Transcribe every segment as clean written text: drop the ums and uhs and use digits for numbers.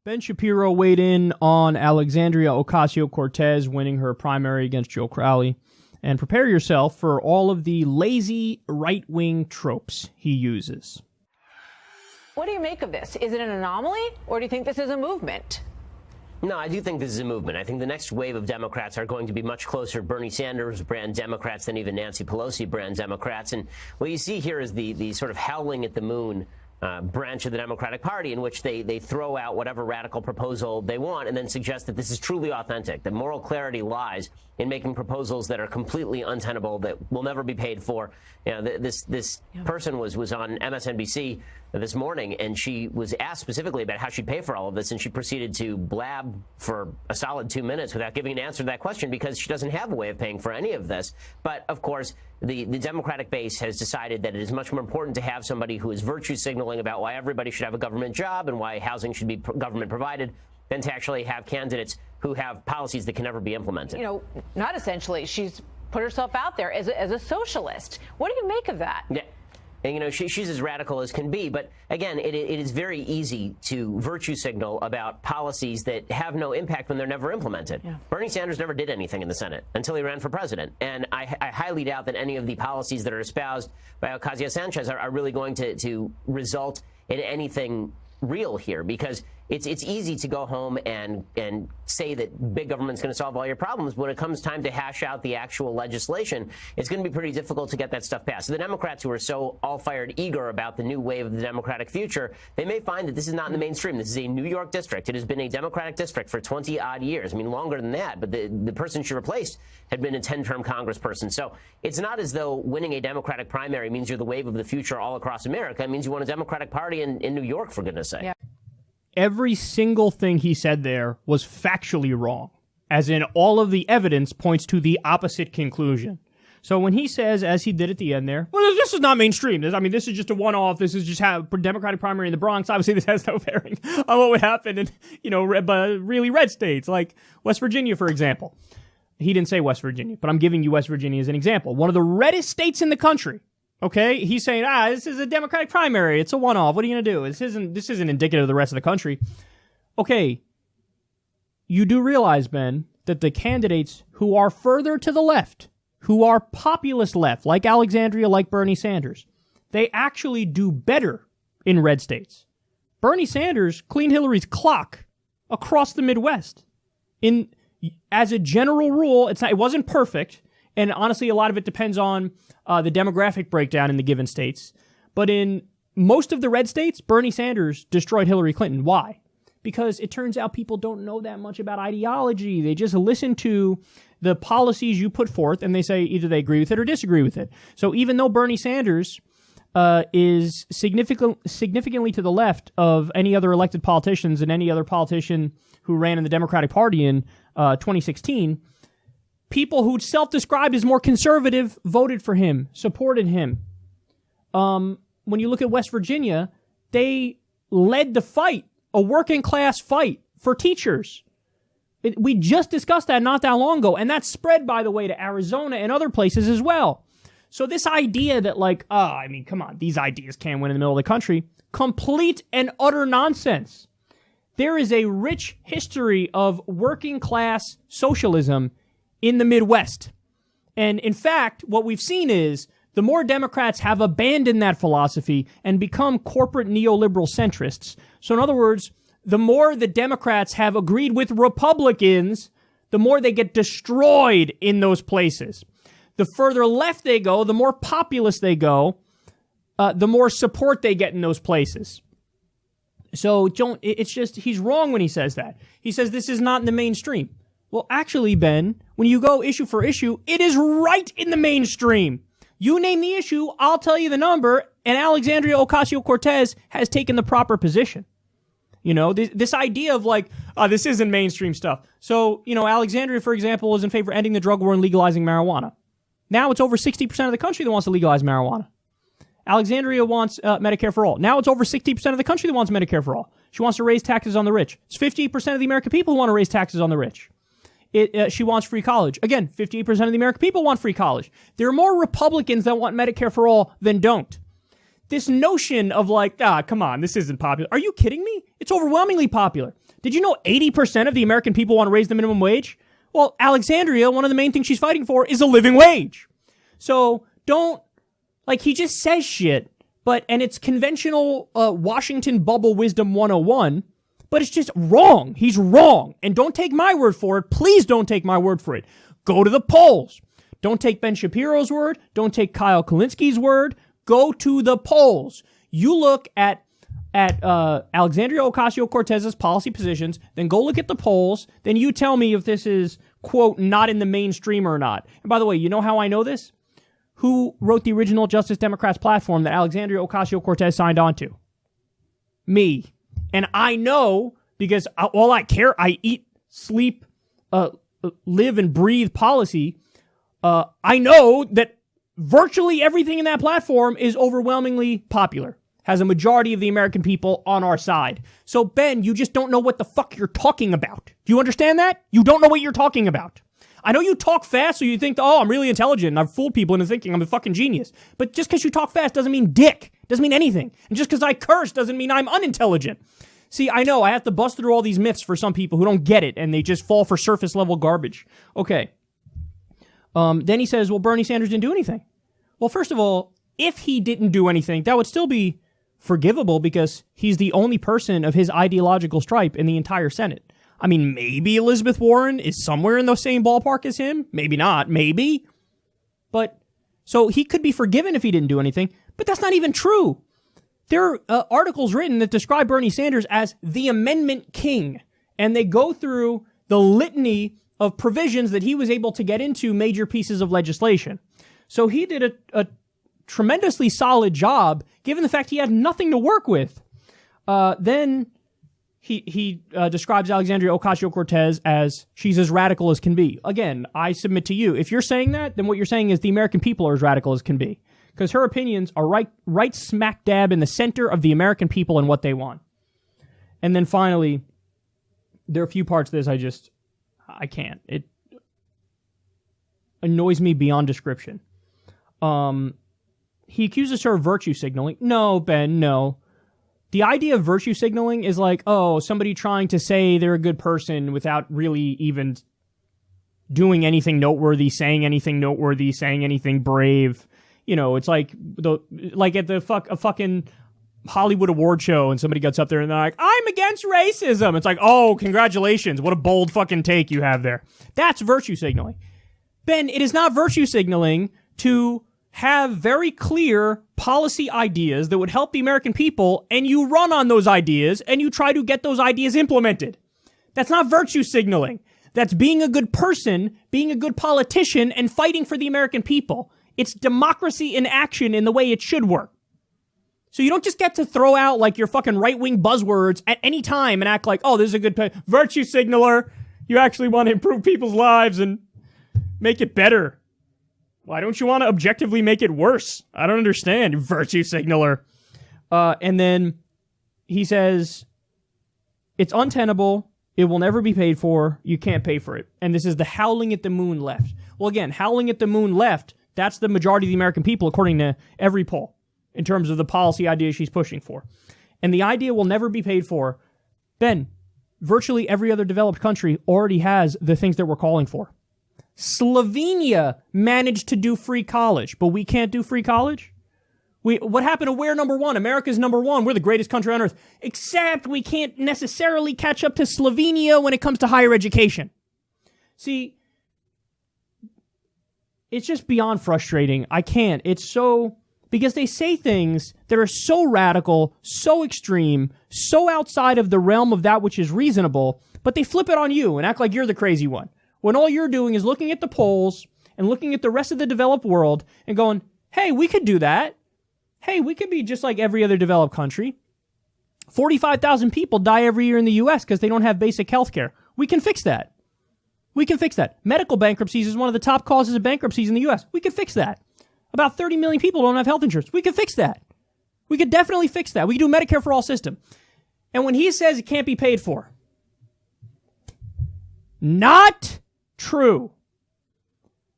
Ben Shapiro weighed in on Alexandria Ocasio-Cortez winning her primary against Joe Crowley. And prepare yourself for all of the lazy right-wing tropes he uses. What do you make of this? Is it an anomaly, or do you think this is a movement? No, I do think this is a movement. I think the next wave of Democrats are going to be much closer to Bernie Sanders brand Democrats than even Nancy Pelosi brand Democrats. And what you see here is the sort of howling at the moon branch of the Democratic Party, in which they throw out whatever radical proposal they want and then suggest that this is truly authentic, that moral clarity lies in making proposals that are completely untenable, that will never be paid for. You know, this person was on MSNBC this morning, and she was asked specifically about how she'd pay for all of this, and she proceeded to blab for a solid 2 minutes without giving an answer to that question, because she doesn't have a way of paying for any of this. But, of course, the Democratic base has decided that it is much more important to have somebody who is virtue signaling about why everybody should have a government job and why housing should be government provided than to actually have candidates who have policies that can never be implemented. You know, not essentially. She's put herself out there as a socialist. What do you make of that? Yeah. And, you know, she's as radical as can be. But, again, it is very easy to virtue signal about policies that have no impact when they're never implemented. Yeah. Bernie Sanders never did anything in the Senate until he ran for president. And I highly doubt that any of the policies that are espoused by Ocasio-Sanchez are really going to result in anything real here, because it's easy to go home and say that big government's going to solve all your problems. When it comes time to hash out the actual legislation, it's going to be pretty difficult to get that stuff passed. So the Democrats, who are so all-fired eager about the new wave of the Democratic future, they may find that this is not in the mainstream. This is a New York district. It has been a Democratic district for 20-odd years. I mean, longer than that. But the person she replaced had been a 10-term congressperson. So it's not as though winning a Democratic primary means you're the wave of the future all across America. It means you want a Democratic Party in New York, for goodness sake. Yeah. Every single thing he said there was factually wrong, as in all of the evidence points to the opposite conclusion. So when he says, as he did at the end there, well, this is not mainstream. This is just a one-off. This is just a Democratic primary in the Bronx. Obviously, this has no bearing on what would happen in, really red states like West Virginia, for example. He didn't say West Virginia, but I'm giving you West Virginia as an example. One of the reddest states in the country. Okay, he's saying, this is a Democratic primary. It's a one-off. What are you going to do? This isn't indicative of the rest of the country. Okay, you do realize, Ben, that the candidates who are further to the left, who are populist left, like Alexandria, like Bernie Sanders, they actually do better in red states. Bernie Sanders cleaned Hillary's clock across the Midwest. As a general rule, it wasn't perfect. And honestly, a lot of it depends on the demographic breakdown in the given states. But in most of the red states, Bernie Sanders destroyed Hillary Clinton. Why? Because it turns out people don't know that much about ideology. They just listen to the policies you put forth, and they say either they agree with it or disagree with it. So even though Bernie Sanders is significantly to the left of any other elected politicians and any other politician who ran in the Democratic Party in 2016, people who self-described as more conservative voted for him, supported him. When you look at West Virginia, they led the fight, a working-class fight for teachers. We just discussed that not that long ago, and that spread, by the way, to Arizona and other places as well. So this idea that, come on, these ideas can't win in the middle of the country, complete and utter nonsense. There is a rich history of working-class socialism in the Midwest. And in fact, what we've seen is the more Democrats have abandoned that philosophy and become corporate neoliberal centrists. So in other words, the more the Democrats have agreed with Republicans, the more they get destroyed in those places. The further left they go, the more populist they go, the more support they get in those places. So he's wrong when he says that. He says this is not in the mainstream. Well, actually, Ben, when you go issue for issue, it is right in the mainstream. You name the issue, I'll tell you the number, and Alexandria Ocasio-Cortez has taken the proper position. You know, this idea of this isn't mainstream stuff. So, Alexandria, for example, was in favor of ending the drug war and legalizing marijuana. Now it's over 60% of the country that wants to legalize marijuana. Alexandria wants Medicare for all. Now it's over 60% of the country that wants Medicare for all. She wants to raise taxes on the rich. It's 58% of the American people who want to raise taxes on the rich. She wants free college. Again, 58% of the American people want free college. There are more Republicans that want Medicare for all than don't. This notion of come on, this isn't popular. Are you kidding me? It's overwhelmingly popular. Did you know 80% of the American people want to raise the minimum wage? Well, Alexandria, one of the main things she's fighting for is a living wage. So don't, like, he just says shit, and it's conventional Washington bubble wisdom 101, but it's just wrong. He's wrong. And don't take my word for it. Please don't take my word for it. Go to the polls. Don't take Ben Shapiro's word. Don't take Kyle Kulinski's word. Go to the polls. You look at Alexandria Ocasio-Cortez's policy positions, then go look at the polls, then you tell me if this is, quote, not in the mainstream or not. And by the way, you know how I know this? Who wrote the original Justice Democrats platform that Alexandria Ocasio-Cortez signed on to? Me. And I know because all I care, I eat, sleep, live and breathe policy. I know that virtually everything in that platform is overwhelmingly popular, has a majority of the American people on our side. So, Ben, you just don't know what the fuck you're talking about. Do you understand that? You don't know what you're talking about. I know you talk fast, so you think, oh, I'm really intelligent, and I've fooled people into thinking I'm a fucking genius. But just because you talk fast doesn't mean dick. Doesn't mean anything. And just because I curse doesn't mean I'm unintelligent. See, I know I have to bust through all these myths for some people who don't get it, and they just fall for surface-level garbage. Okay. Then he says, well, Bernie Sanders didn't do anything. Well, first of all, if he didn't do anything, that would still be forgivable because he's the only person of his ideological stripe in the entire Senate. I mean, maybe Elizabeth Warren is somewhere in the same ballpark as him. Maybe not. Maybe. But, so he could be forgiven if he didn't do anything, but that's not even true. There are articles written that describe Bernie Sanders as the Amendment King, and they go through the litany of provisions that he was able to get into major pieces of legislation. So he did a tremendously solid job, given the fact he had nothing to work with. Then he describes Alexandria Ocasio-Cortez as she's as radical as can be. Again, I submit to you, if you're saying that, then what you're saying is the American people are as radical as can be. Because her opinions are right smack dab in the center of the American people and what they want. And then finally, there are a few parts of this I can't. It annoys me beyond description. He accuses her of virtue signaling. No, Ben, no. The idea of virtue signaling is like, oh, somebody trying to say they're a good person without really even doing anything noteworthy, saying anything brave. You know, it's like at a fucking Hollywood award show and somebody gets up there and they're like, I'm against racism. It's like, oh, congratulations. What a bold fucking take you have there. That's virtue signaling. Ben, it is not virtue signaling to have very clear policy ideas that would help the American people, and you run on those ideas and you try to get those ideas implemented. That's not virtue signaling. That's being a good person, being a good politician, and fighting for the American people. It's democracy in action in the way it should work. So you don't just get to throw out like your fucking right-wing buzzwords at any time and act like, oh, this is a good virtue signaler. You actually want to improve people's lives and make it better. Why don't you want to objectively make it worse? I don't understand, virtue signaler. And then he says, it's untenable. It will never be paid for. You can't pay for it. And this is the howling at the moon left. Well, again, howling at the moon left, that's the majority of the American people, according to every poll, in terms of the policy idea she's pushing for. And the idea will never be paid for. Ben, virtually every other developed country already has the things that we're calling for. Slovenia managed to do free college, but we can't do free college? What happened to we're number one? America's number one. We're the greatest country on earth. Except we can't necessarily catch up to Slovenia when it comes to higher education. See, it's just beyond frustrating. I can't. It's so... Because they say things that are so radical, so extreme, so outside of the realm of that which is reasonable, but they flip it on you and act like you're the crazy one. When all you're doing is looking at the polls and looking at the rest of the developed world and going, hey, we could do that. Hey, we could be just like every other developed country. 45,000 people die every year in the U.S. because they don't have basic health care. We can fix that. We can fix that. Medical bankruptcies is one of the top causes of bankruptcies in the U.S. We can fix that. About 30 million people don't have health insurance. We can fix that. We could definitely fix that. We can do Medicare for all system. And when he says it can't be paid for, not true.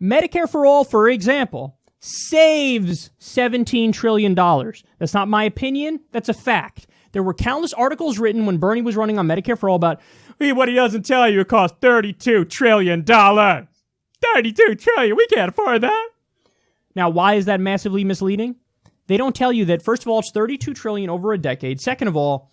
Medicare for all, for example, saves $17 trillion. That's not my opinion. That's a fact. There were countless articles written when Bernie was running on Medicare for All about, what he doesn't tell you, it costs $32 trillion. $32 trillion. We can't afford that. Now, why is that massively misleading? They don't tell you that, first of all, it's $32 trillion over a decade. Second of all,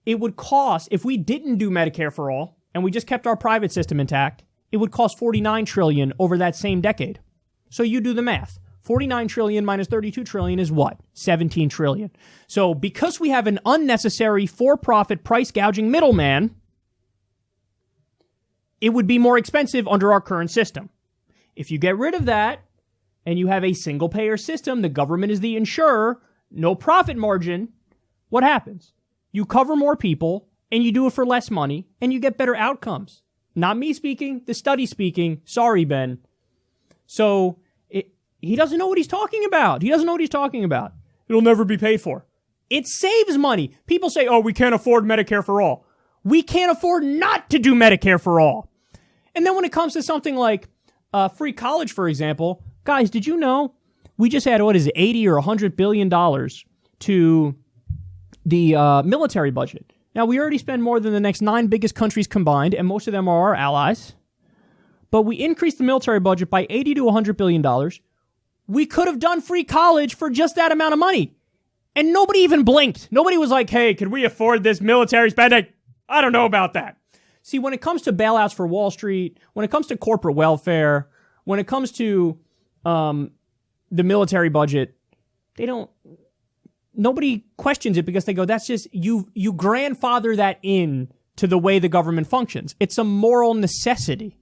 it would cost, if we didn't do Medicare for All and we just kept our private system intact, it would cost $49 trillion over that same decade. So you do the math. 49 trillion minus 32 trillion is what? 17 trillion. So because we have an unnecessary for-profit price gouging middleman, it would be more expensive under our current system. If you get rid of that and you have a single payer system, the government is the insurer, no profit margin, what happens? You cover more people and you do it for less money and you get better outcomes. Not me speaking, the study speaking. Sorry, Ben. So he doesn't know what he's talking about. He doesn't know what he's talking about. It'll never be paid for. It saves money. People say, we can't afford Medicare for All. We can't afford not to do Medicare for All. And then when it comes to something like free college, for example, guys, did you know we just had, $80 or $100 billion to the military budget? Now, we already spend more than the next 9 biggest countries combined, and most of them are our allies. But we increased the military budget by $80 to $100 billion. We could have done free college for just that amount of money. And nobody even blinked. Nobody was like, hey, can we afford this military spending? I don't know about that. See, when it comes to bailouts for Wall Street, when it comes to corporate welfare, when it comes to the military budget, nobody questions it because they go, that's just, you grandfather that in to the way the government functions. It's a moral necessity.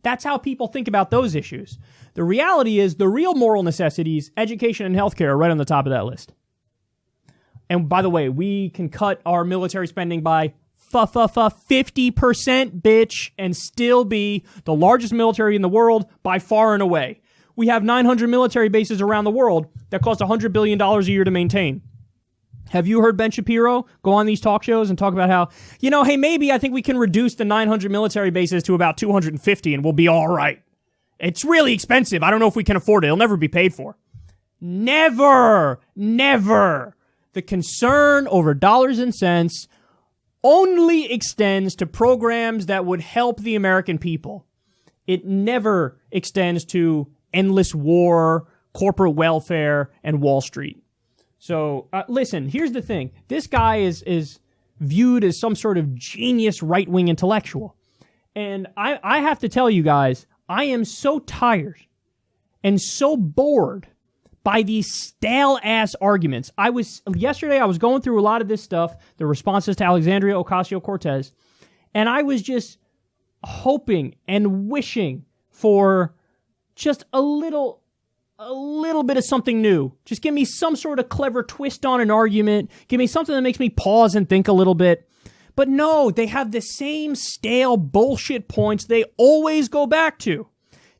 That's how people think about those issues. The reality is the real moral necessities, education and healthcare, are right on the top of that list. And by the way, we can cut our military spending by 50%, bitch, and still be the largest military in the world by far and away. We have 900 military bases around the world that cost $100 billion a year to maintain. Have you heard Ben Shapiro go on these talk shows and talk about how, hey, maybe I think we can reduce the 900 military bases to about 250 and we'll be all right. It's really expensive. I don't know if we can afford it. It'll never be paid for. Never. The concern over dollars and cents only extends to programs that would help the American people. It never extends to endless war, corporate welfare, and Wall Street. So, listen, here's the thing. This guy is viewed as some sort of genius right-wing intellectual. And I have to tell you guys, I am so tired and so bored by these stale-ass arguments. Yesterday I was going through a lot of this stuff, the responses to Alexandria Ocasio-Cortez, and I was just hoping and wishing for just a little bit of something new. Just give me some sort of clever twist on an argument. Give me something that makes me pause and think a little bit. But no, they have the same stale bullshit points they always go back to.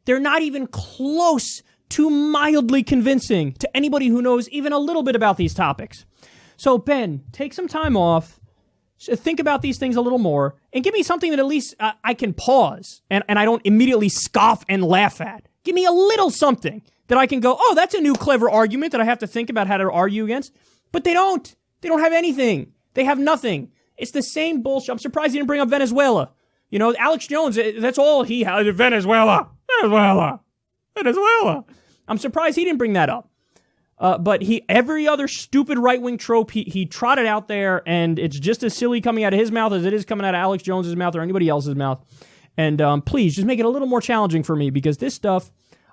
They're not even close to mildly convincing to anybody who knows even a little bit about these topics. So, Ben, take some time off, think about these things a little more, and give me something that at least I can pause and I don't immediately scoff and laugh at. Give me a little something that I can go, that's a new clever argument that I have to think about how to argue against. But they don't. They don't have anything. They have nothing. It's the same bullshit. I'm surprised he didn't bring up Venezuela. Alex Jones, that's all he has. Venezuela. I'm surprised he didn't bring that up. But every other stupid right-wing trope, he trotted out there, and it's just as silly coming out of his mouth as it is coming out of Alex Jones's mouth or anybody else's mouth. And please, just make it a little more challenging for me, because this stuff,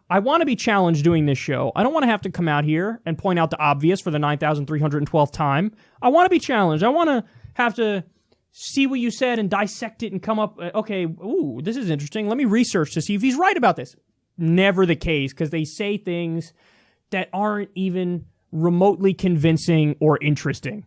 I want to be challenged doing this show. I don't want to have to come out here and point out the obvious for the 9,312th time. I want to be challenged. I want to have to see what you said and dissect it and come up, this is interesting. Let me research to see if he's right about this. Never the case, because they say things that aren't even remotely convincing or interesting.